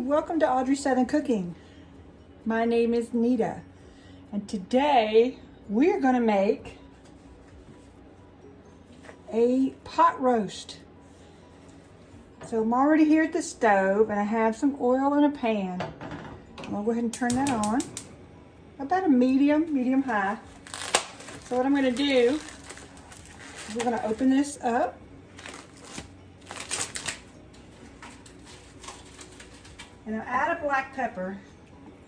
welcome to Audrey Southern Cooking. My name is Nita, and today we're going to make a pot roast. So I'm already here at the stove, and I have some oil in a pan. I'll go ahead and turn that on. About a medium high. So what I'm going to do is we're going to open this up. And I'll add a black pepper.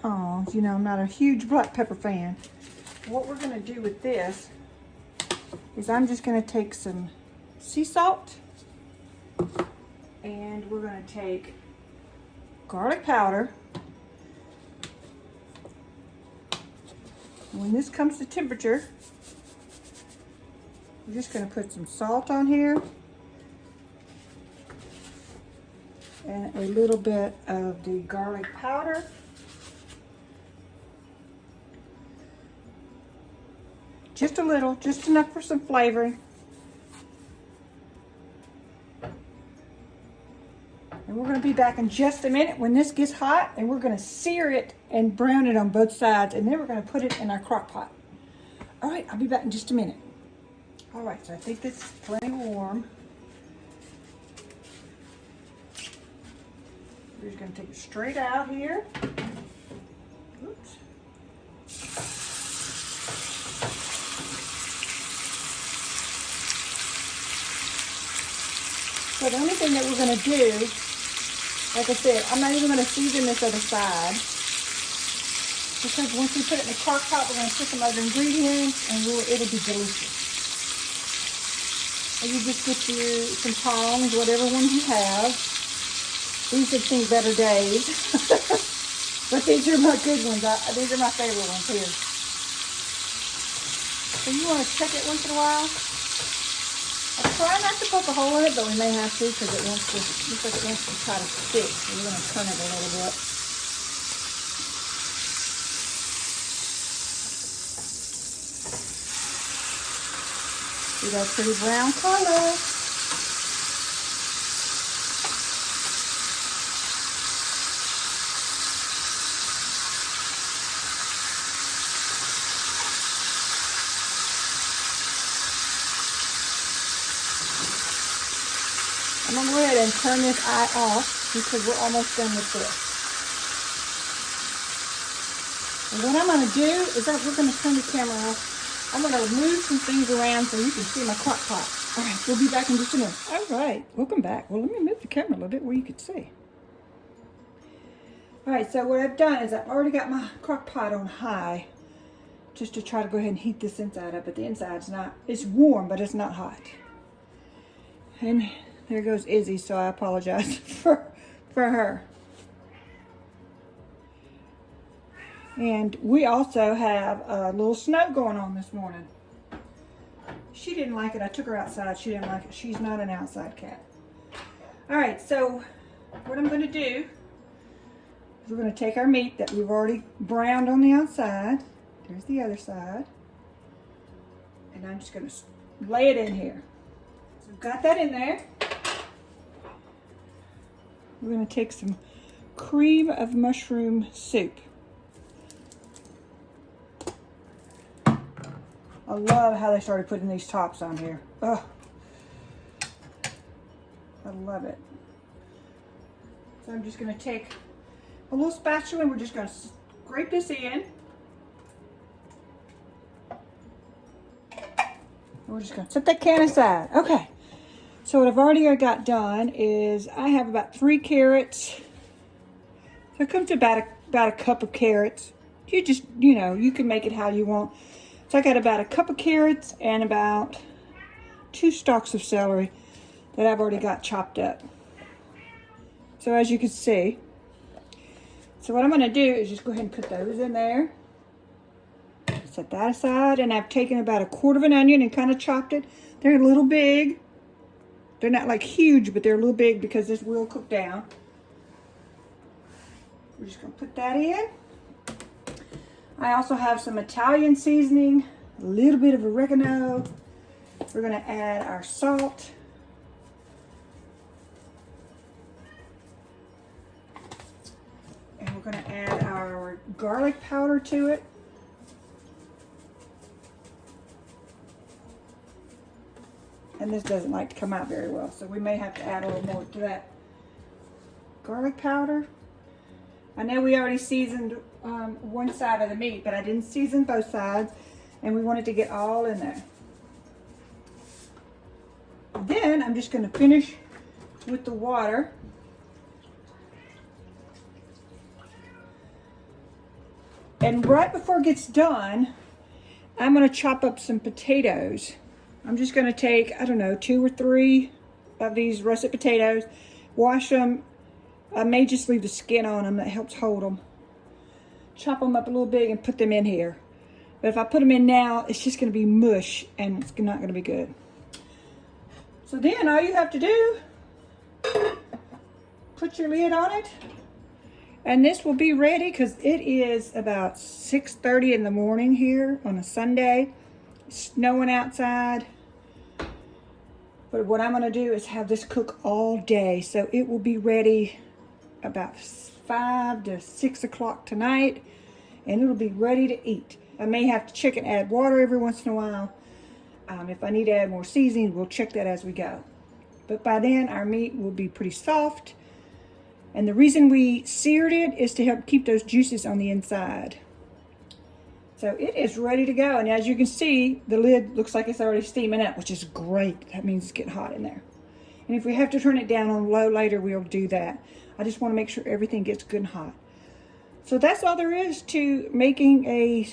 Oh, you know, I'm not a huge black pepper fan. What we're going to do with this is I'm just going to take some sea salt, and we're going to take garlic powder. And when this comes to temperature, we're just going to put some salt on here and a little bit of the garlic powder. Just a little, just enough for some flavoring. And we're going to be back in just a minute when this gets hot, and we're going to sear it and brown it on both sides, and then we're going to put it in our crock pot. All right, I'll be back in just a minute. All right, so I think this is plenty warm. We're just going to take it straight out here. Oops. So the only thing that we're going to do, like I said, I'm not even going to season this other side, because once we put it in the crock pot, we're going to put some other ingredients, and it'll be delicious. And you just get some tongs, whatever ones you have. These have seen better days, but these are my good ones. These are my favorite ones here. So you want to check it once in a while. I try not to poke a hole in it, but we may have to because it looks like it wants to try to stick. So we're going to turn it a little bit. See that pretty brown color? I'm going to go ahead and turn this eye off because we're almost done with this. And what I'm going to do is we're going to turn the camera off. I'm going to move some things around so you can see my crock pot. All right, we'll be back in just a minute. All right, welcome back. Well, let me move the camera a little bit where you can see. All right, so what I've done is I've already got my crock pot on high just to try to go ahead and heat this inside up, but the inside's not, it's warm, but it's not hot. And there goes Izzy, so I apologize for her. And we also have a little snow going on this morning. She didn't like it. I took her outside. She didn't like it. She's not an outside cat. All right, so what I'm going to do is we're going to take our meat that we've already browned on the outside. There's the other side. And I'm just going to lay it in here. So we've got that in there. We're going to take some cream of mushroom soup. I love how they started putting these tops on here. Oh, I love it. So I'm just going to take a little spatula and we're just going to scrape this in. And we're just going to set that can aside. Okay. So what I've already got done is I have about 3 carrots. So it comes to about a cup of carrots. You just, you can make it how you want. So I got about a cup of carrots and about 2 stalks of celery that I've already got chopped up. So as you can see, so what I'm going to do is just go ahead and put those in there. Set that aside, and I've taken about 1/4 of an onion and kind of chopped it. They're a little big. They're not like huge, but they're a little big because this will cook down. We're just going to put that in. I also have some Italian seasoning, a little bit of oregano. We're going to add our salt. We're going to add our garlic powder to it. And this doesn't like to come out very well, so we may have to add a little more to that garlic powder. I know we already seasoned one side of the meat, but I didn't season both sides, and we want it to get all in there. Then I'm just going to finish with the water. And right before it gets done, I'm going to chop up some potatoes. I'm just going to take, I don't know, 2 or 3 of these russet potatoes, wash them. I may just leave the skin on them, that helps hold them. Chop them up a little bit and put them in here. But if I put them in now, it's just going to be mush and it's not going to be good. So then all you have to do, put your lid on it. And this will be ready because it is about 6:30 in the morning here on a Sunday. It's snowing outside. But what I'm going to do is have this cook all day. So it will be ready about 5 to 6 o'clock tonight. And it'll be ready to eat. I may have to check and add water every once in a while. If I need to add more seasoning, we'll check that as we go. But by then, our meat will be pretty soft. And the reason we seared it is to help keep those juices on the inside. So it is ready to go. And as you can see, the lid looks like it's already steaming up, which is great. That means it's getting hot in there. And if we have to turn it down on low later, we'll do that. I just want to make sure everything gets good and hot. So that's all there is to making a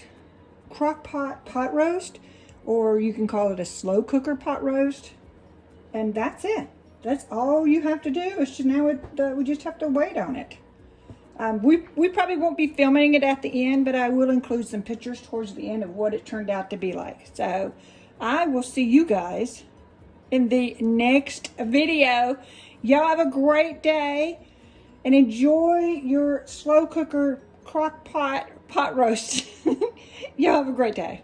crock pot roast, or you can call it a slow cooker pot roast. And that's it. That's all you have to do. Is now we just have to wait on it. We probably won't be filming it at the end, but I will include some pictures towards the end of what it turned out to be like. So I will see you guys in the next video. Y'all have a great day and enjoy your slow cooker crock pot roast. Y'all have a great day.